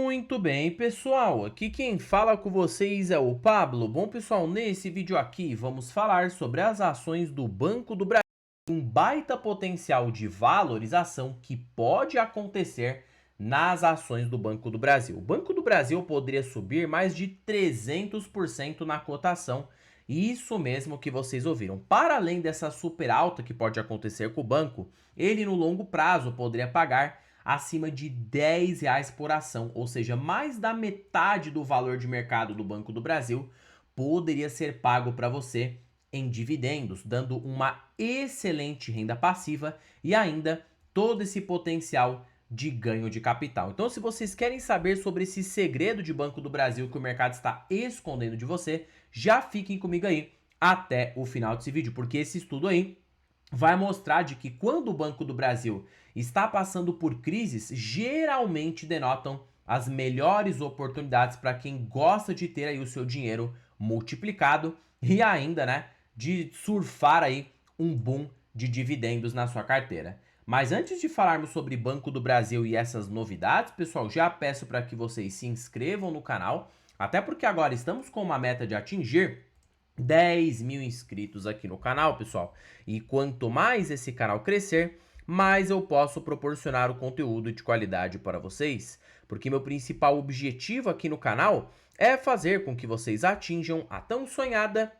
Muito bem, pessoal, aqui quem fala com vocês é o Pablo. Bom, pessoal, nesse vídeo aqui vamos falar sobre as ações do Banco do Brasil, um baita potencial de valorização que pode acontecer nas ações do Banco do Brasil. O Banco do Brasil poderia subir mais de 300% na cotação, isso mesmo que vocês ouviram. Para além dessa super alta que pode acontecer com o banco, ele no longo prazo poderia pagar acima de R$ 10 por ação, ou seja, mais da metade do valor de mercado do Banco do Brasil poderia ser pago para você em dividendos, dando uma excelente renda passiva e ainda todo esse potencial de ganho de capital. Então, se vocês querem saber sobre esse segredo de Banco do Brasil que o mercado está escondendo de você, já fiquem comigo aí até o final desse vídeo, porque esse estudo aí vai mostrar de que quando o Banco do Brasil está passando por crises, geralmente denotam as melhores oportunidades para quem gosta de ter aí o seu dinheiro multiplicado e ainda, né, de surfar aí um boom de dividendos na sua carteira. Mas antes de falarmos sobre Banco do Brasil e essas novidades, pessoal, já peço para que vocês se inscrevam no canal, até porque agora estamos com uma meta de atingir 10 mil inscritos aqui no canal, pessoal. E quanto mais esse canal crescer, mais eu posso proporcionar o conteúdo de qualidade para vocês. Porque meu principal objetivo aqui no canal é fazer com que vocês atinjam a tão sonhada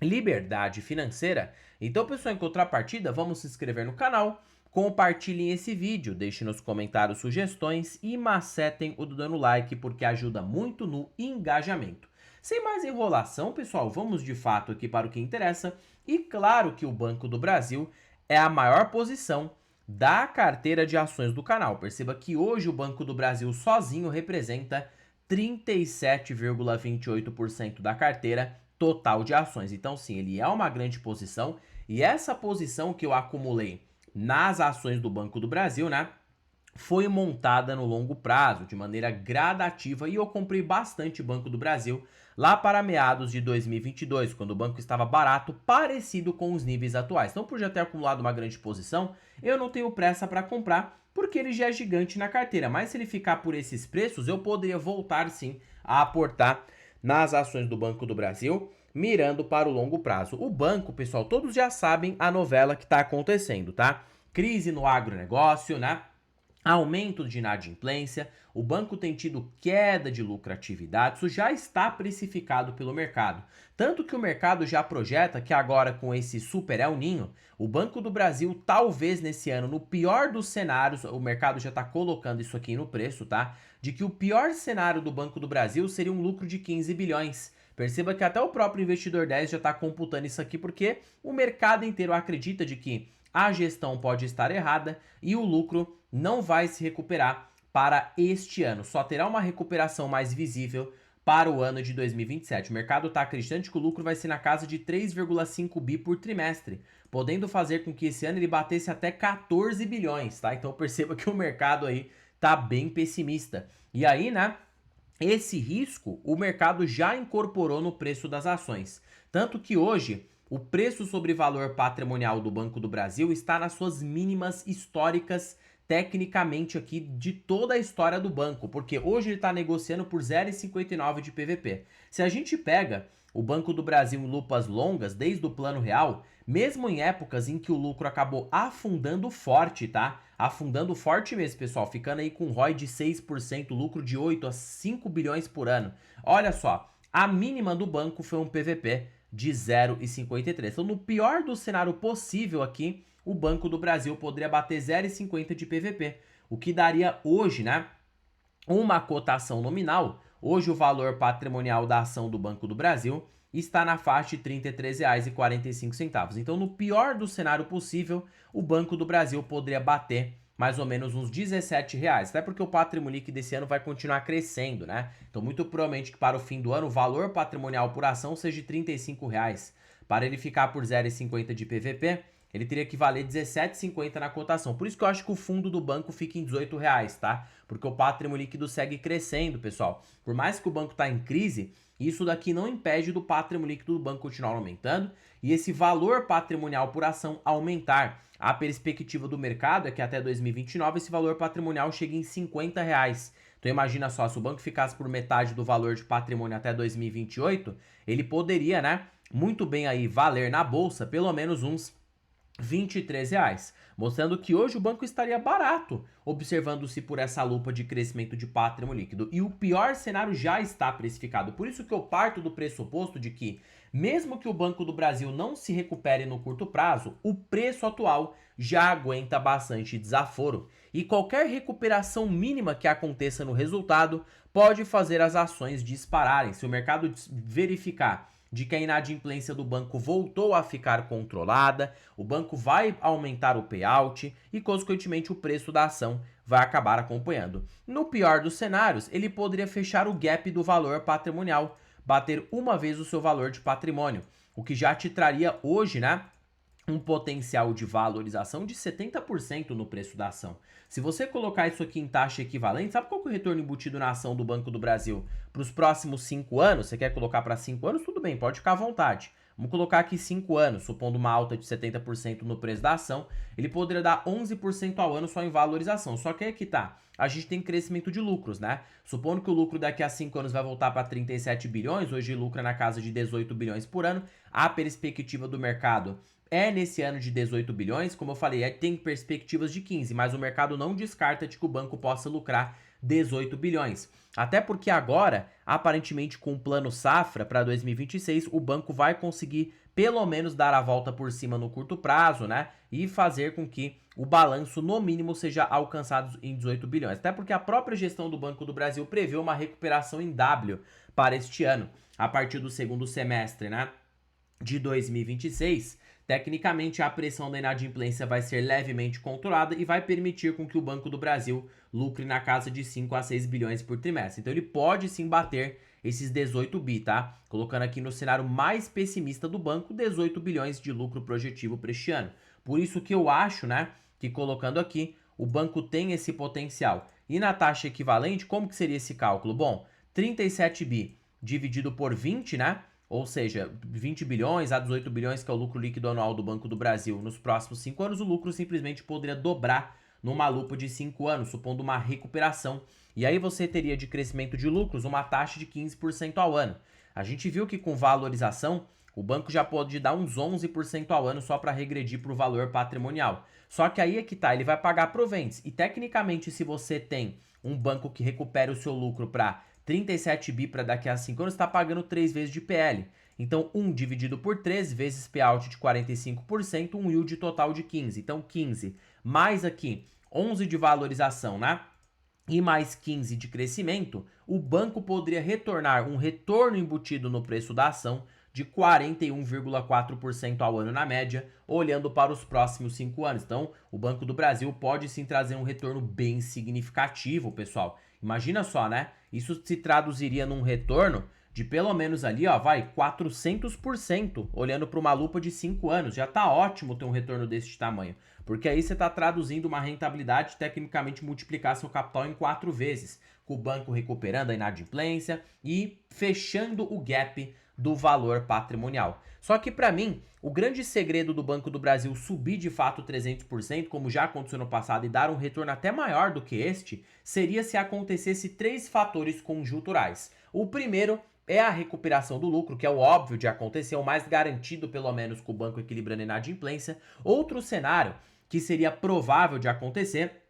liberdade financeira. Então, pessoal, em contrapartida, vamos se inscrever no canal, compartilhem esse vídeo, deixem nos comentários sugestões e macetem o do dando like, porque ajuda muito no engajamento. Sem mais enrolação, pessoal, vamos de fato aqui para o que interessa. E claro que o Banco do Brasil é a maior posição da carteira de ações do canal. Perceba que hoje o Banco do Brasil sozinho representa 37,28% da carteira total de ações. Então, sim, ele é uma grande posição. E essa posição que eu acumulei nas ações do Banco do Brasil, né, foi montada no longo prazo, de maneira gradativa, e eu comprei bastante Banco do Brasil lá para meados de 2022, quando o banco estava barato, parecido com os níveis atuais. Então, por já ter acumulado uma grande posição, eu não tenho pressa para comprar, porque ele já é gigante na carteira. Mas se ele ficar por esses preços, eu poderia voltar sim a aportar nas ações do Banco do Brasil, mirando para o longo prazo. O banco, pessoal, todos já sabem a novela que está acontecendo, tá? Crise no agronegócio, né? Aumento de inadimplência, o banco tem tido queda de lucratividade, isso já está precificado pelo mercado. Tanto que o mercado já projeta que agora com esse super El Ninho, o Banco do Brasil talvez nesse ano, no pior dos cenários, o mercado já está colocando isso aqui no preço, tá? De que o pior cenário do Banco do Brasil seria um lucro de 15 bilhões. Perceba que até o próprio investidor 10 já está computando isso aqui porque o mercado inteiro acredita de que a gestão pode estar errada e o lucro não vai se recuperar para este ano. Só terá uma recuperação mais visível para o ano de 2027. O mercado está acreditando que o lucro vai ser na casa de 3,5 bi por trimestre, podendo fazer com que esse ano ele batesse até 14 bilhões, tá? Então perceba que o mercado aí tá bem pessimista. E aí, né? Esse risco o mercado já incorporou no preço das ações. Tanto que hoje o preço sobre valor patrimonial do Banco do Brasil está nas suas mínimas históricas, tecnicamente aqui, de toda a história do banco, porque hoje ele está negociando por 0,59 de PVP. Se a gente pega o Banco do Brasil em lupas longas, desde o Plano Real, mesmo em épocas em que o lucro acabou afundando forte, tá? Afundando forte mesmo, pessoal, ficando aí com ROI de 6%, lucro de 8 a 5 bilhões por ano. Olha só, a mínima do banco foi um PVP de 0,53. Então, no pior do cenário possível aqui, o Banco do Brasil poderia bater 0,50 de PVP, o que daria hoje, né, uma cotação nominal. Hoje o valor patrimonial da ação do Banco do Brasil está na faixa de R$ 33,45. Então, no pior do cenário possível, o Banco do Brasil poderia bater mais ou menos uns R$ 17,00, até porque o patrimônio líquido desse ano vai continuar crescendo, né? Então, muito provavelmente que para o fim do ano, o valor patrimonial por ação seja de R$ 35,00. Para ele ficar por 0,50 de PVP, ele teria que valer R$ 17,50 na cotação. Por isso que eu acho que o fundo do banco fica em R$ 18,00, tá? Porque o patrimônio líquido segue crescendo, pessoal. Por mais que o banco está em crise, isso daqui não impede do patrimônio líquido do banco continuar aumentando e esse valor patrimonial por ação aumentar. A perspectiva do mercado é que até 2029 esse valor patrimonial chegue em R$ 50,00. Então imagina só, se o banco ficasse por metade do valor de patrimônio até 2028, ele poderia, né, muito bem aí valer na bolsa pelo menos uns R$ 23, mostrando que hoje o banco estaria barato, observando-se por essa lupa de crescimento de patrimônio líquido. E o pior cenário já está precificado. Por isso que eu parto do pressuposto de que, mesmo que o Banco do Brasil não se recupere no curto prazo, o preço atual já aguenta bastante desaforo. E qualquer recuperação mínima que aconteça no resultado pode fazer as ações dispararem. Se o mercado verificar de que a inadimplência do banco voltou a ficar controlada, o banco vai aumentar o payout e, consequentemente, o preço da ação vai acabar acompanhando. No pior dos cenários, ele poderia fechar o gap do valor patrimonial, bater uma vez o seu valor de patrimônio, o que já te traria hoje, né, um potencial de valorização de 70% no preço da ação. Se você colocar isso aqui em taxa equivalente, sabe qual que é o retorno embutido na ação do Banco do Brasil para os próximos 5 anos? Você quer colocar para 5 anos? Tudo bem, pode ficar à vontade. Vamos colocar aqui 5 anos, supondo uma alta de 70% no preço da ação, ele poderia dar 11% ao ano só em valorização. Só que aí que tá, a gente tem crescimento de lucros, né? Supondo que o lucro daqui a 5 anos vai voltar para 37 bilhões, hoje lucra na casa de 18 bilhões por ano, a perspectiva do mercado é nesse ano de 18 bilhões, como eu falei, tem perspectivas de 15, mas o mercado não descarta de que o banco possa lucrar 18 bilhões. Até porque agora, aparentemente com o plano safra para 2026, o banco vai conseguir pelo menos dar a volta por cima no curto prazo, né? E fazer com que o balanço no mínimo seja alcançado em 18 bilhões. Até porque a própria gestão do Banco do Brasil prevê uma recuperação em W para este ano, a partir do segundo semestre, né, de 2026. Tecnicamente, a pressão da inadimplência vai ser levemente controlada e vai permitir com que o Banco do Brasil lucre na casa de 5 a 6 bilhões por trimestre. Então, ele pode sim bater esses 18 bi, tá? Colocando aqui no cenário mais pessimista do banco, 18 bilhões de lucro projetivo para este ano. Por isso que eu acho, né, que colocando aqui, o banco tem esse potencial. E na taxa equivalente, como que seria esse cálculo? Bom, 37 bi dividido por 20, né? Ou seja, 20 bilhões a 18 bilhões, que é o lucro líquido anual do Banco do Brasil, nos próximos 5 anos, o lucro simplesmente poderia dobrar numa lupa de 5 anos, supondo uma recuperação. E aí você teria de crescimento de lucros uma taxa de 15% ao ano. A gente viu que com valorização, o banco já pode dar uns 11% ao ano só para regredir para o valor patrimonial. Só que aí é que tá, ele vai pagar proventes. E tecnicamente, se você tem um banco que recupera o seu lucro para 37 bi para daqui a 5 anos, está pagando 3 vezes de PL. Então, 1 dividido por 3 vezes payout de 45%, um yield total de 15. Então, 15 mais aqui 11 de valorização, né? E mais 15 de crescimento, o banco poderia retornar um retorno embutido no preço da ação de 41,4% ao ano na média, olhando para os próximos 5 anos. Então, o Banco do Brasil pode sim trazer um retorno bem significativo, pessoal. Imagina só, né? Isso se traduziria num retorno de pelo menos ali, ó, vai, 400%, olhando para uma lupa de 5 anos. Já tá ótimo ter um retorno desse tamanho, porque aí você tá traduzindo uma rentabilidade, tecnicamente multiplicar seu capital em 4 vezes, com o banco recuperando a inadimplência e fechando o gap do valor patrimonial. Só que para mim, o grande segredo do Banco do Brasil subir de fato 300%, como já aconteceu no passado, e dar um retorno até maior do que este, seria se acontecesse 3 fatores conjunturais. O primeiro é a recuperação do lucro, que é o óbvio de acontecer, o mais garantido pelo menos com o banco equilibrando a inadimplência. Outro cenário que seria provável de acontecer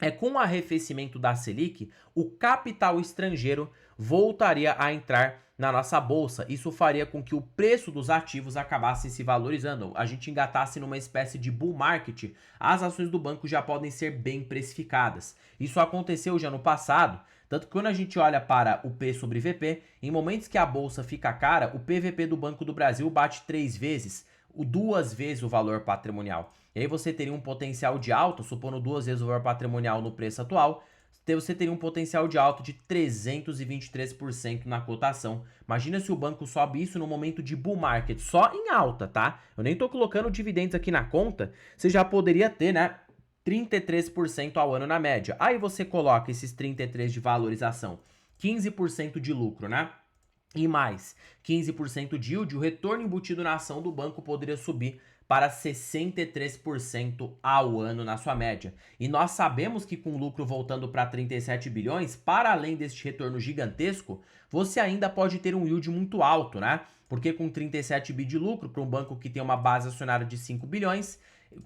é com o arrefecimento da Selic, o capital estrangeiro voltaria a entrar na nossa bolsa. Isso faria com que o preço dos ativos acabasse se valorizando. A gente engatasse numa espécie de bull market. As ações do banco já podem ser bem precificadas. Isso aconteceu já no passado, tanto que quando a gente olha para o P sobre VP, em momentos que a bolsa fica cara, o PVP do Banco do Brasil bate 3 vezes, 2 vezes o valor patrimonial. E aí você teria um potencial de alta, supondo 2 vezes o valor patrimonial no preço atual, você teria um potencial de alta de 323% na cotação. Imagina se o banco sobe isso no momento de bull market, só em alta, tá? Eu nem tô colocando dividendos aqui na conta, você já poderia ter, né, 33% ao ano na média. Aí você coloca esses 33% de valorização, 15% de lucro, né? E mais 15% de yield, o retorno embutido na ação do banco poderia subir para 63% ao ano na sua média. E nós sabemos que com o lucro voltando para 37 bilhões, para além deste retorno gigantesco, você ainda pode ter um yield muito alto, né? Porque com 37 bi de lucro para um banco que tem uma base acionária de 5 bilhões,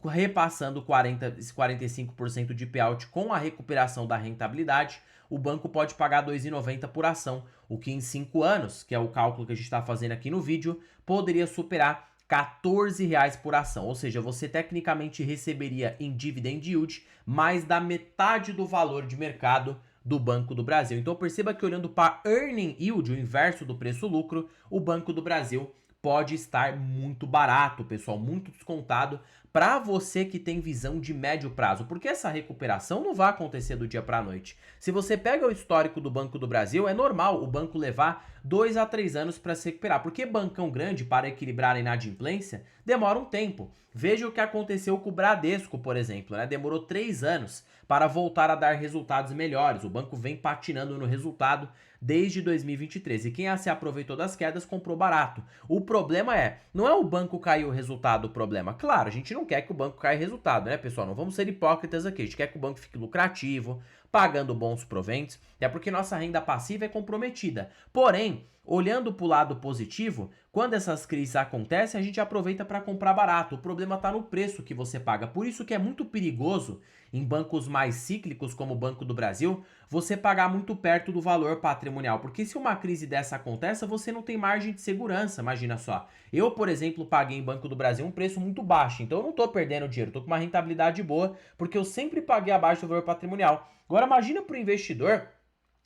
repassando 45% de payout com a recuperação da rentabilidade, o banco pode pagar R$ 2,90 por ação, o que em 5 anos, que é o cálculo que a gente está fazendo aqui no vídeo, poderia superar R$ 14 por ação, ou seja, você tecnicamente receberia em dividend yield mais da metade do valor de mercado do Banco do Brasil. Então perceba que olhando para earning yield, o inverso do preço-lucro, o Banco do Brasil pode estar muito barato, pessoal, muito descontado para você que tem visão de médio prazo, porque essa recuperação não vai acontecer do dia para a noite. Se você pega o histórico do Banco do Brasil, é normal o banco levar 2 a 3 anos para se recuperar, porque bancão grande, para equilibrar a inadimplência, demora um tempo. Veja o que aconteceu com o Bradesco, por exemplo, né? Demorou 3 anos para voltar a dar resultados melhores. O banco vem patinando no resultado desde 2023. E quem se aproveitou das quedas comprou barato. O problema não é o banco cair o resultado o problema. Claro, a gente não quer que o banco caia resultado, né, pessoal? Não vamos ser hipócritas aqui. A gente quer que o banco fique lucrativo, pagando bons proventos, é porque nossa renda passiva é comprometida. Porém, olhando para o lado positivo, quando essas crises acontecem, a gente aproveita para comprar barato. O problema está no preço que você paga. Por isso que é muito perigoso em bancos mais cíclicos, como o Banco do Brasil, você pagar muito perto do valor patrimonial. Porque se uma crise dessa acontece, você não tem margem de segurança, imagina só. Eu, por exemplo, paguei em Banco do Brasil um preço muito baixo, então eu não estou perdendo dinheiro, estou com uma rentabilidade boa, porque eu sempre paguei abaixo do valor patrimonial. Agora imagina para o investidor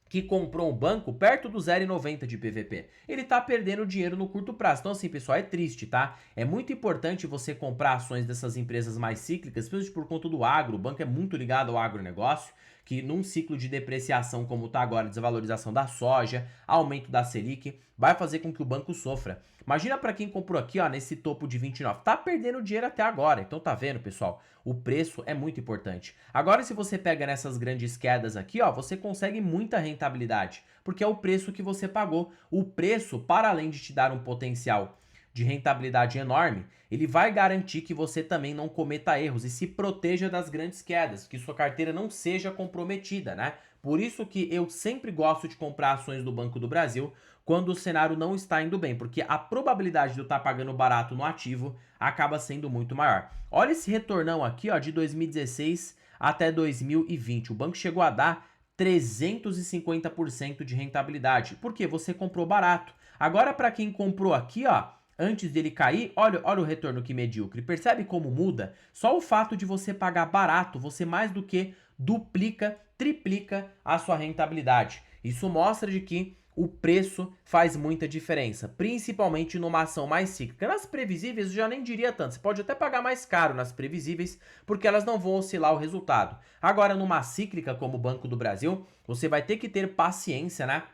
que comprou um banco perto do 0,90 de PVP. Ele está perdendo dinheiro no curto prazo. Então assim, pessoal, é triste, tá? É muito importante você comprar ações dessas empresas mais cíclicas, principalmente por conta do agro. O banco é muito ligado ao agronegócio, que num ciclo de depreciação como está agora, desvalorização da soja, aumento da Selic, vai fazer com que o banco sofra. Imagina para quem comprou aqui, ó, nesse topo de 29, tá perdendo dinheiro até agora. Então tá vendo, pessoal? O preço é muito importante. Agora, se você pega nessas grandes quedas aqui, ó, você consegue muita rentabilidade, porque é o preço que você pagou. O preço, para além de te dar um potencial de rentabilidade enorme, ele vai garantir que você também não cometa erros e se proteja das grandes quedas, que sua carteira não seja comprometida, né? Por isso que eu sempre gosto de comprar ações do Banco do Brasil quando o cenário não está indo bem, porque a probabilidade de eu estar pagando barato no ativo acaba sendo muito maior. Olha esse retornão aqui, ó, de 2016 até 2020. O banco chegou a dar 350% de rentabilidade, porque você comprou barato. Agora, para quem comprou aqui, ó, antes dele cair, olha o retorno que medíocre. Percebe como muda? Só o fato de você pagar barato, você mais do que duplica, triplica a sua rentabilidade. Isso mostra de que o preço faz muita diferença, principalmente numa ação mais cíclica. Nas previsíveis eu já nem diria tanto, você pode até pagar mais caro nas previsíveis, porque elas não vão oscilar o resultado. Agora, numa cíclica como o Banco do Brasil, você vai ter que ter paciência, né,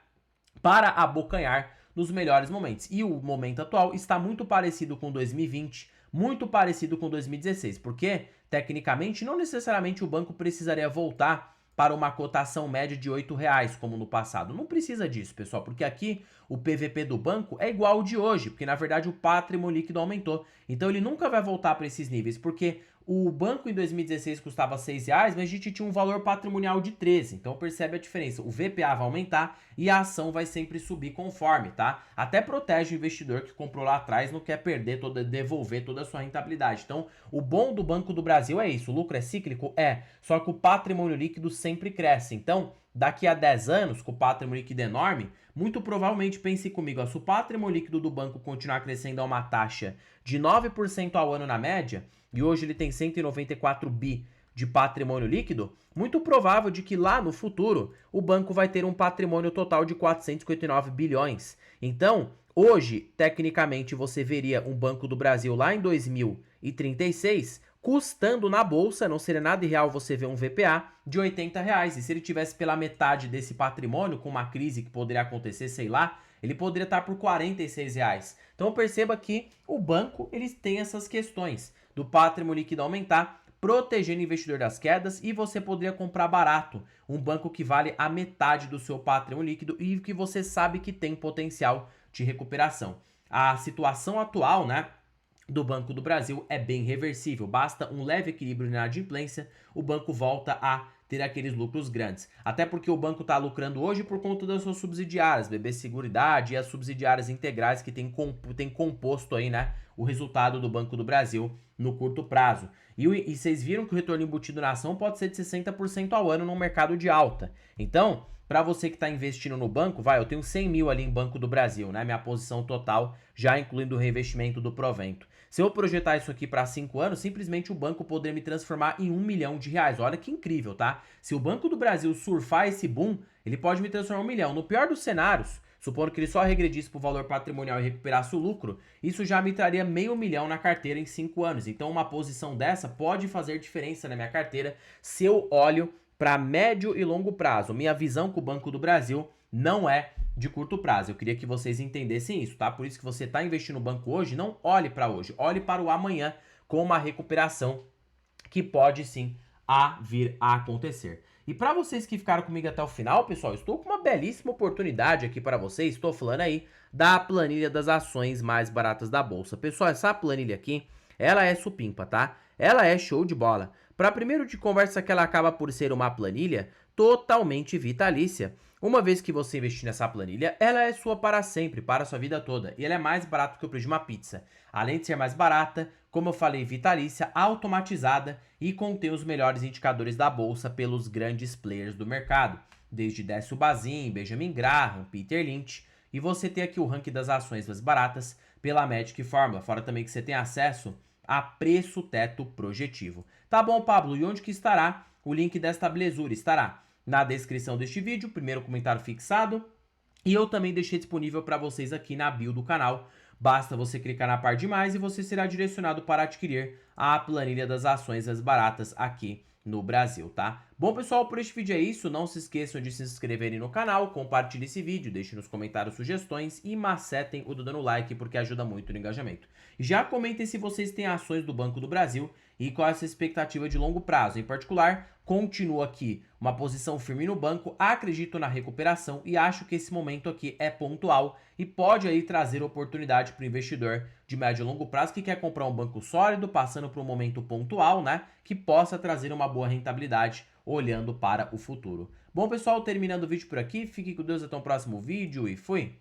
para abocanhar nos melhores momentos. E o momento atual está muito parecido com 2020, muito parecido com 2016, porque, tecnicamente, não necessariamente o banco precisaria voltar para uma cotação média de R$ 8,00, como no passado. Não precisa disso, pessoal, porque aqui o PVP do banco é igual ao de hoje, porque na verdade o patrimônio líquido aumentou. Então ele nunca vai voltar para esses níveis, porque o banco em 2016 custava R$ 6,00, mas a gente tinha um valor patrimonial de 13. Então percebe a diferença. O VPA vai aumentar e a ação vai sempre subir conforme, tá? Até protege o investidor que comprou lá atrás, não quer perder, devolver toda a sua rentabilidade. Então o bom do Banco do Brasil é isso. O lucro é cíclico? É. Só que o patrimônio líquido sempre cresce. Então, daqui a 10 anos, com o patrimônio líquido enorme, muito provavelmente, pense comigo, ó, se o patrimônio líquido do banco continuar crescendo a uma taxa de 9% ao ano na média, e hoje ele tem 194 bi de patrimônio líquido, muito provável de que lá no futuro o banco vai ter um patrimônio total de 459 bilhões. Então, hoje, tecnicamente, você veria um Banco do Brasil lá em 2036 custando na bolsa, não seria nada irreal você ver um VPA de R$ 80,00. E se ele tivesse pela metade desse patrimônio, com uma crise que poderia acontecer, sei lá, ele poderia estar por R$ 46,00. Então perceba que o banco ele tem essas questões do patrimônio líquido aumentar, protegendo o investidor das quedas, e você poderia comprar barato um banco que vale a metade do seu patrimônio líquido e que você sabe que tem potencial de recuperação. A situação atual, né, do Banco do Brasil é bem reversível. Basta um leve equilíbrio na inadimplência, o banco volta a ter aqueles lucros grandes. Até porque o banco está lucrando hoje por conta das suas subsidiárias, BB Seguridade e as subsidiárias integrais que tem composto aí, né, o resultado do Banco do Brasil no curto prazo. E vocês viram que o retorno embutido na ação pode ser de 60% ao ano num mercado de alta. Então, para você que está investindo no banco, eu tenho 100 mil ali em Banco do Brasil, né? Minha posição total, já incluindo o reinvestimento do provento. Se eu projetar isso aqui para 5 anos, simplesmente o banco poderia me transformar em R$ 1 milhão. Olha que incrível, tá? Se o Banco do Brasil surfar esse boom, ele pode me transformar em 1 milhão. No pior dos cenários, supondo que ele só regredisse para o valor patrimonial e recuperasse o lucro, isso já me traria R$ 500 mil na carteira em 5 anos. Então uma posição dessa pode fazer diferença na minha carteira se eu olho para médio e longo prazo. Minha visão com o Banco do Brasil não é de curto prazo. Eu queria que vocês entendessem isso, tá? Por isso que você está investindo no banco hoje, não olhe para hoje, olhe para o amanhã com uma recuperação que pode sim vir a acontecer. E para vocês que ficaram comigo até o final, pessoal, estou com uma belíssima oportunidade aqui para vocês. Estou falando aí da planilha das ações mais baratas da bolsa. Pessoal, essa planilha aqui, ela é supimpa, tá? Ela é show de bola. Para primeiro de conversa que ela acaba por ser uma planilha totalmente vitalícia. Uma vez que você investir nessa planilha, ela é sua para sempre, para a sua vida toda. E ela é mais barata que o preço de uma pizza. Além de ser mais barata, como eu falei, vitalícia, automatizada e contém os melhores indicadores da bolsa pelos grandes players do mercado. Desde Décio Bazin, Benjamin Graham, Peter Lynch. E você tem aqui o ranking das ações mais baratas pela Magic Formula. Fora também que você tem acesso a preço teto projetivo. Tá bom, Pablo? E onde que estará o link desta belezura? Estará na descrição deste vídeo, primeiro comentário fixado, e eu também deixei disponível para vocês aqui na bio do canal. Basta você clicar na parte de mais e você será direcionado para adquirir a planilha das ações mais baratas aqui no Brasil, tá? Bom, pessoal, por este vídeo é isso. Não se esqueçam de se inscreverem no canal, compartilhem esse vídeo, deixem nos comentários sugestões e macetem o dedo no like porque ajuda muito no engajamento. Já comentem se vocês têm ações do Banco do Brasil e qual é a sua expectativa de longo prazo. Em particular, continuo aqui uma posição firme no banco, acredito na recuperação e acho que esse momento aqui é pontual e pode aí trazer oportunidade para o investidor de médio e longo prazo que quer comprar um banco sólido, passando por um momento pontual, né, que possa trazer uma boa rentabilidade olhando para o futuro. Bom, pessoal, terminando o vídeo por aqui, fique com Deus até o próximo vídeo e fui!